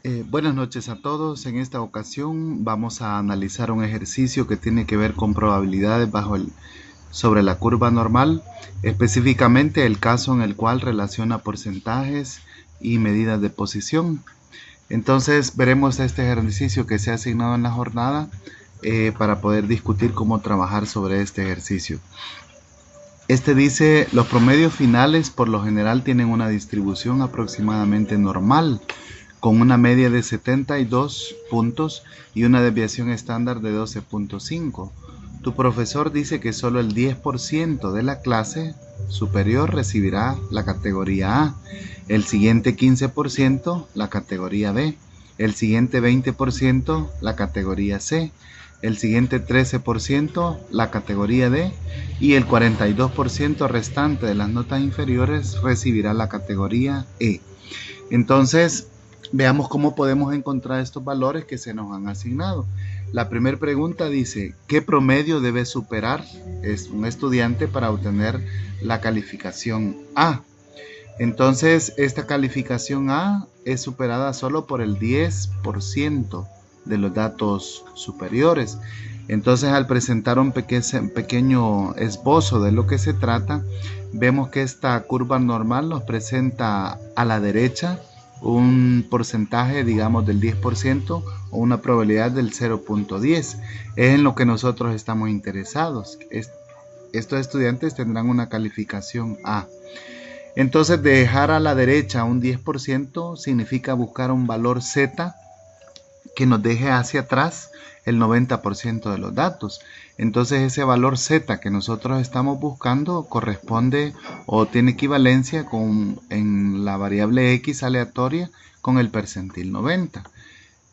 Buenas noches a todos. En esta ocasión vamos a analizar un ejercicio que tiene que ver con probabilidades sobre la curva normal, específicamente el caso en el cual relaciona porcentajes y medidas de posición. Entonces veremos este ejercicio que se ha asignado en la jornada para poder discutir cómo trabajar sobre este ejercicio. Este dice, los promedios finales por lo general tienen una distribución aproximadamente normal, con una media de 72 puntos y una desviación estándar de 12.5. Tu profesor dice que solo el 10% de la clase superior recibirá la categoría A, el siguiente 15% la categoría B, el siguiente 20% la categoría C, el siguiente 13% la categoría D y el 42% restante de las notas inferiores recibirá la categoría E. Entonces, veamos cómo podemos encontrar estos valores que se nos han asignado. La primera pregunta dice, ¿qué promedio debe superar un estudiante para obtener la calificación A? Entonces, esta calificación A es superada solo por el 10% de los datos superiores. Entonces, al presentar un pequeño esbozo de lo que se trata, vemos que esta curva normal nos presenta a la derecha un porcentaje, digamos, del 10% o una probabilidad del 0.10. Es en lo que nosotros estamos interesados. Estos estudiantes tendrán una calificación A. Entonces, dejar a la derecha un 10% significa buscar un valor Z que nos deje hacia atrás el 90% de los datos. Entonces ese valor Z que nosotros estamos buscando corresponde o tiene equivalencia en la variable X aleatoria con el percentil 90,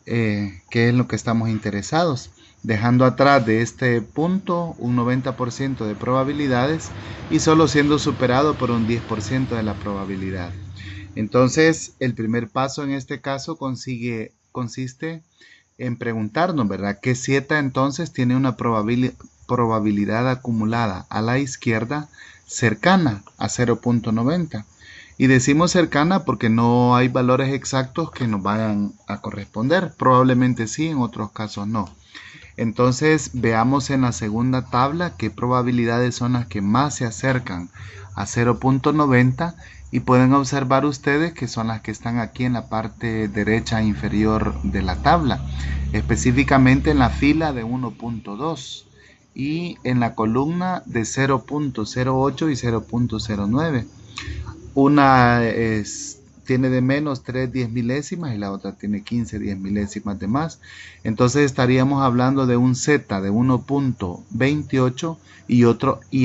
que es lo que estamos interesados, dejando atrás de este punto un 90% de probabilidades y solo siendo superado por un 10% de la probabilidad. Entonces el primer paso en este caso consiste en preguntarnos, ¿verdad? ¿Qué Z entonces tiene una probabilidad acumulada a la izquierda cercana a 0.90? Y decimos cercana porque no hay valores exactos que nos vayan a corresponder. Probablemente sí, en otros casos no. Entonces veamos en la segunda tabla qué probabilidades son las que más se acercan a 0.90 y pueden observar ustedes que son las que están aquí en la parte derecha inferior de la tabla, específicamente en la fila de 1.2 y en la columna de 0.08 y 0.09. Una tiene de menos 3 10 milésimas y la otra tiene 15 10 milésimas de más. Entonces estaríamos hablando de un Z de 1.28 y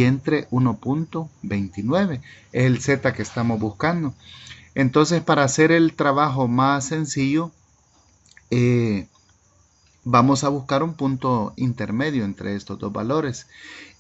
entre 1.29. Es el Z que estamos buscando. Entonces, para hacer el trabajo más sencillo, vamos a buscar un punto intermedio entre estos dos valores.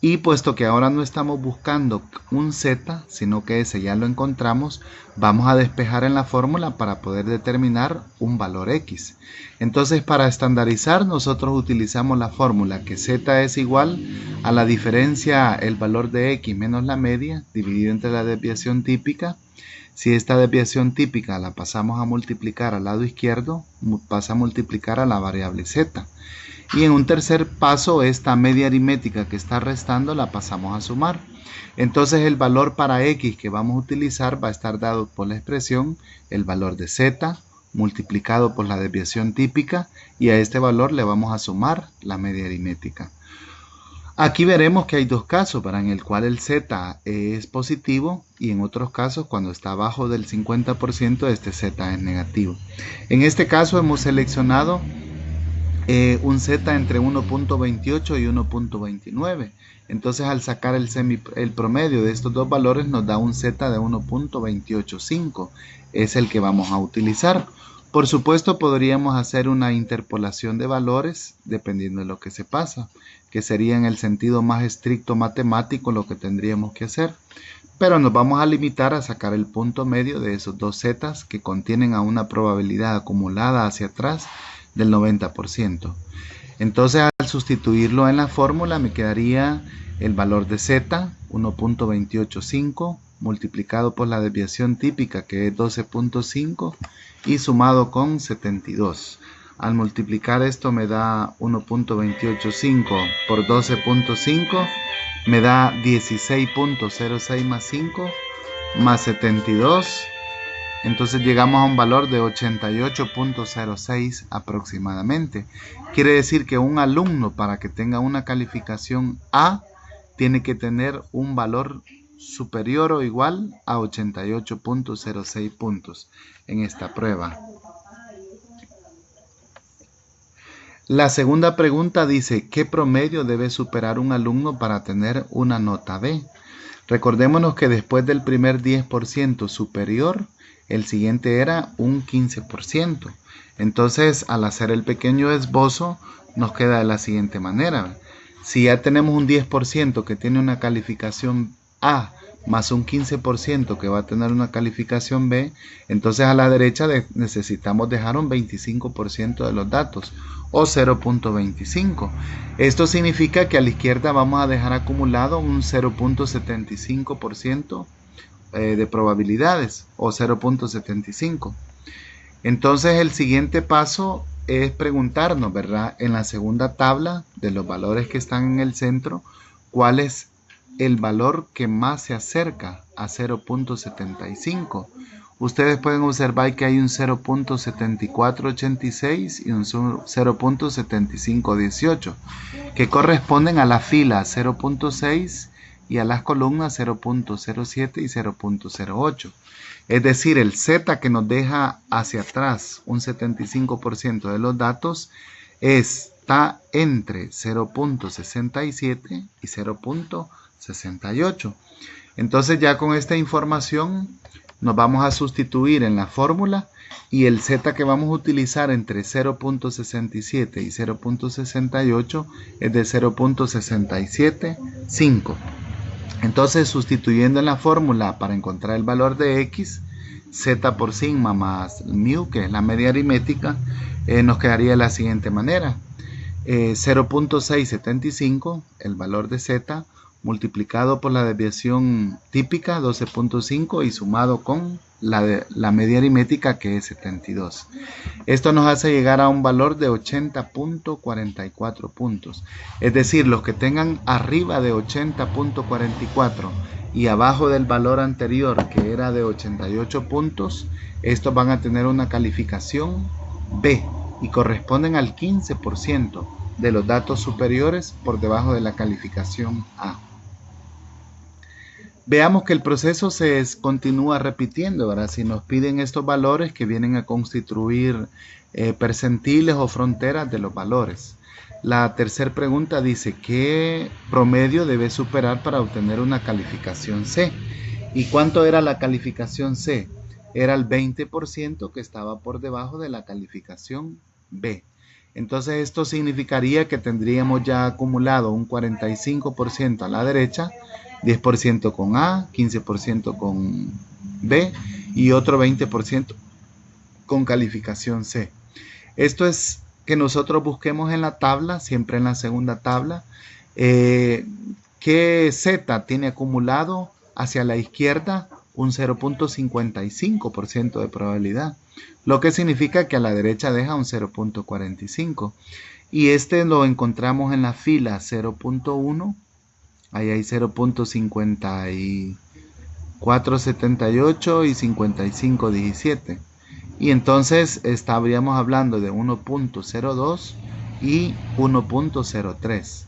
Y puesto que ahora no estamos buscando un Z, sino que ese ya lo encontramos, vamos a despejar en la fórmula para poder determinar un valor X. Entonces, para estandarizar, nosotros utilizamos la fórmula que Z es igual a la diferencia, el valor de X menos la media, dividido entre la desviación típica. Si esta desviación típica la pasamos a multiplicar al lado izquierdo, pasa a multiplicar a la variable Z. Y en un tercer paso, esta media aritmética que está restando la pasamos a sumar. Entonces el valor para X que vamos a utilizar va a estar dado por la expresión el valor de Z multiplicado por la desviación típica y a este valor le vamos a sumar la media aritmética. Aquí veremos que hay dos casos en el cual el Z es positivo y en otros casos cuando está abajo del 50% este Z es negativo. En este caso hemos seleccionado un Z entre 1.28 y 1.29. Entonces al sacar el promedio de estos dos valores nos da un Z de 1.285. Es el que vamos a utilizar. Por supuesto podríamos hacer una interpolación de valores dependiendo de lo que se pasa, que sería en el sentido más estricto matemático lo que tendríamos que hacer. Pero nos vamos a limitar a sacar el punto medio de esos dos Z's que contienen a una probabilidad acumulada hacia atrás del 90%. Entonces al sustituirlo en la fórmula me quedaría el valor de Z 1.285 multiplicado por la desviación típica, que es 12.5, y sumado con 72. Al multiplicar esto me da 1.285 por 12.5, me da 16.06 más 5 más 72. Entonces llegamos a un valor de 88.06 aproximadamente. Quiere decir que un alumno, para que tenga una calificación A, tiene que tener un valor superior o igual a 88.06 puntos en esta prueba. La segunda pregunta dice, ¿qué promedio debe superar un alumno para tener una nota B? Recordémonos que después del primer 10% superior, el siguiente era un 15%. Entonces, al hacer el pequeño esbozo, nos queda de la siguiente manera. Si ya tenemos un 10% que tiene una calificación A, más un 15% que va a tener una calificación B, entonces a la derecha necesitamos dejar un 25% de los datos, o 0.25. Esto significa que a la izquierda vamos a dejar acumulado un 0.75% de probabilidades, o 0.75. Entonces el siguiente paso es preguntarnos, ¿verdad? En la segunda tabla de los valores que están en el centro, ¿cuál es el valor que más se acerca a 0.75? Ustedes pueden observar que hay un 0.7486 y un 0.7518 que corresponden a la fila 0.6 y a las columnas 0.07 y 0.08. Es decir, el Z que nos deja hacia atrás un 75% de los datos está entre 0.67 y 0.68. Entonces ya con esta información nos vamos a sustituir en la fórmula y el Z que vamos a utilizar entre 0.67 y 0.68 es de 0.675. Entonces, sustituyendo en la fórmula para encontrar el valor de X, Z por sigma más mu, que es la media aritmética, nos quedaría de la siguiente manera. 0.675, el valor de Z, multiplicado por la desviación típica, 12.5, y sumado con la media aritmética, que es 72. Esto nos hace llegar a un valor de 80.44 puntos. Es decir, los que tengan arriba de 80.44 y abajo del valor anterior, que era de 88 puntos, estos van a tener una calificación B y corresponden al 15% de los datos superiores por debajo de la calificación A. Veamos que el proceso se continúa repitiendo, ¿verdad? Si nos piden estos valores que vienen a constituir percentiles o fronteras de los valores. La tercera pregunta dice, ¿qué promedio debe superar para obtener una calificación C? ¿Y cuánto era la calificación C? Era el 20% que estaba por debajo de la calificación B. Entonces esto significaría que tendríamos ya acumulado un 45% a la derecha, 10% con A, 15% con B y otro 20% con calificación C. Esto es que nosotros busquemos en la tabla, siempre en la segunda tabla, que Z tiene acumulado hacia la izquierda un 0.55% de probabilidad, lo que significa que a la derecha deja un 0.45. Y este lo encontramos en la fila 0.1, ahí hay 0.5478 y 5517. Y entonces estaríamos hablando de 1.02 y 1.03.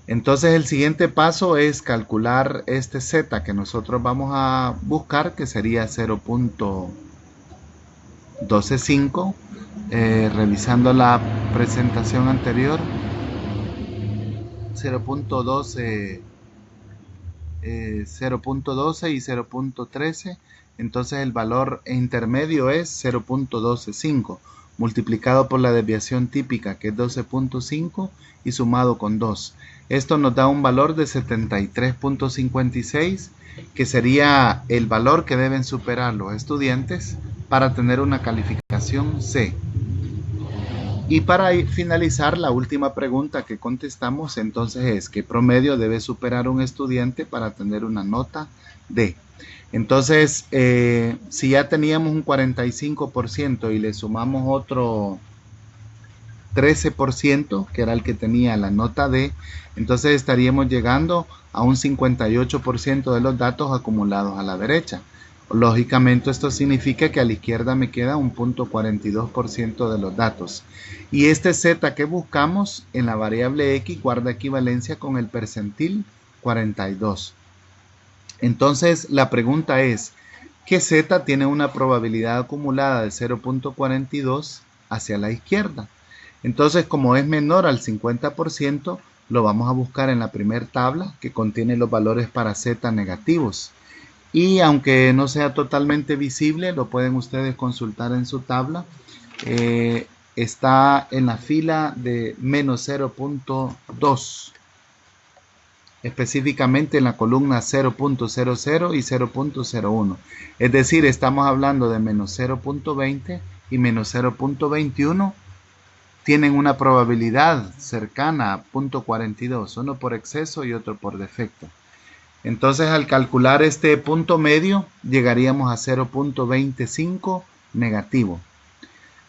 Entonces el siguiente paso es calcular este Z que nosotros vamos a buscar, que sería 0.125. Revisando la presentación anterior, 0.12 y 0.13. Entonces el valor intermedio es 0.125 multiplicado por la desviación típica, que es 12.5, y sumado con 2. Esto nos da un valor de 73.56, que sería el valor que deben superar los estudiantes para tener una calificación C. Y para finalizar, la última pregunta que contestamos entonces es, ¿qué promedio debe superar un estudiante para tener una nota D. Entonces, si ya teníamos un 45% y le sumamos otro 13%, que era el que tenía la nota D, entonces estaríamos llegando a un 58% de los datos acumulados a la derecha. Lógicamente esto significa que a la izquierda me queda un 0.42% de los datos. Y este Z que buscamos en la variable X guarda equivalencia con el percentil 42. Entonces la pregunta es, ¿qué Z tiene una probabilidad acumulada de 0.42 hacia la izquierda? Entonces, como es menor al 50%, lo vamos a buscar en la primera tabla que contiene los valores para Z negativos. Y aunque no sea totalmente visible, lo pueden ustedes consultar en su tabla. Está en la fila de menos 0.2. Específicamente en la columna 0.00 y 0.01. Es decir, estamos hablando de menos 0.20 y menos 0.21. Tienen una probabilidad cercana a 0.42, uno por exceso y otro por defecto. Entonces, al calcular este punto medio, llegaríamos a 0.25 negativo.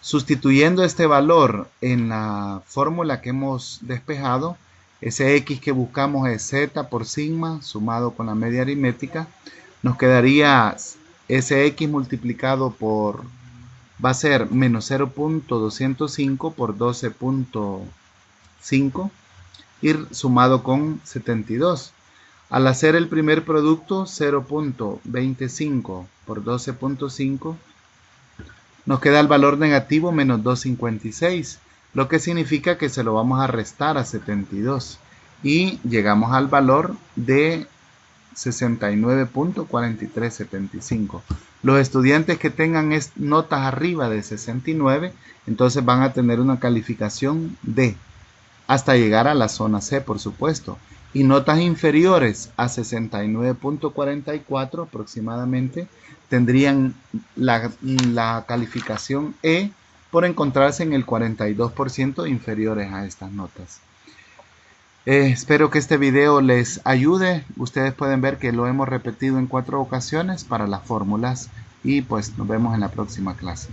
Sustituyendo este valor en la fórmula que hemos despejado, ese X que buscamos es Z por sigma sumado con la media aritmética. Nos quedaría ese X multiplicado por, va a ser menos 0.205 por 12.5 y sumado con 72. Al hacer el primer producto, 0.25 por 12.5, nos queda el valor negativo menos 256, lo que significa que se lo vamos a restar a 72 y llegamos al valor de 69.4375. Los estudiantes que tengan notas arriba de 69, entonces van a tener una calificación D, hasta llegar a la zona C, por supuesto. Y notas inferiores a 69.44 aproximadamente tendrían la calificación E por encontrarse en el 42% inferiores a estas notas. Espero que este video les ayude. Ustedes pueden ver que lo hemos repetido en 4 ocasiones para las fórmulas y pues nos vemos en la próxima clase.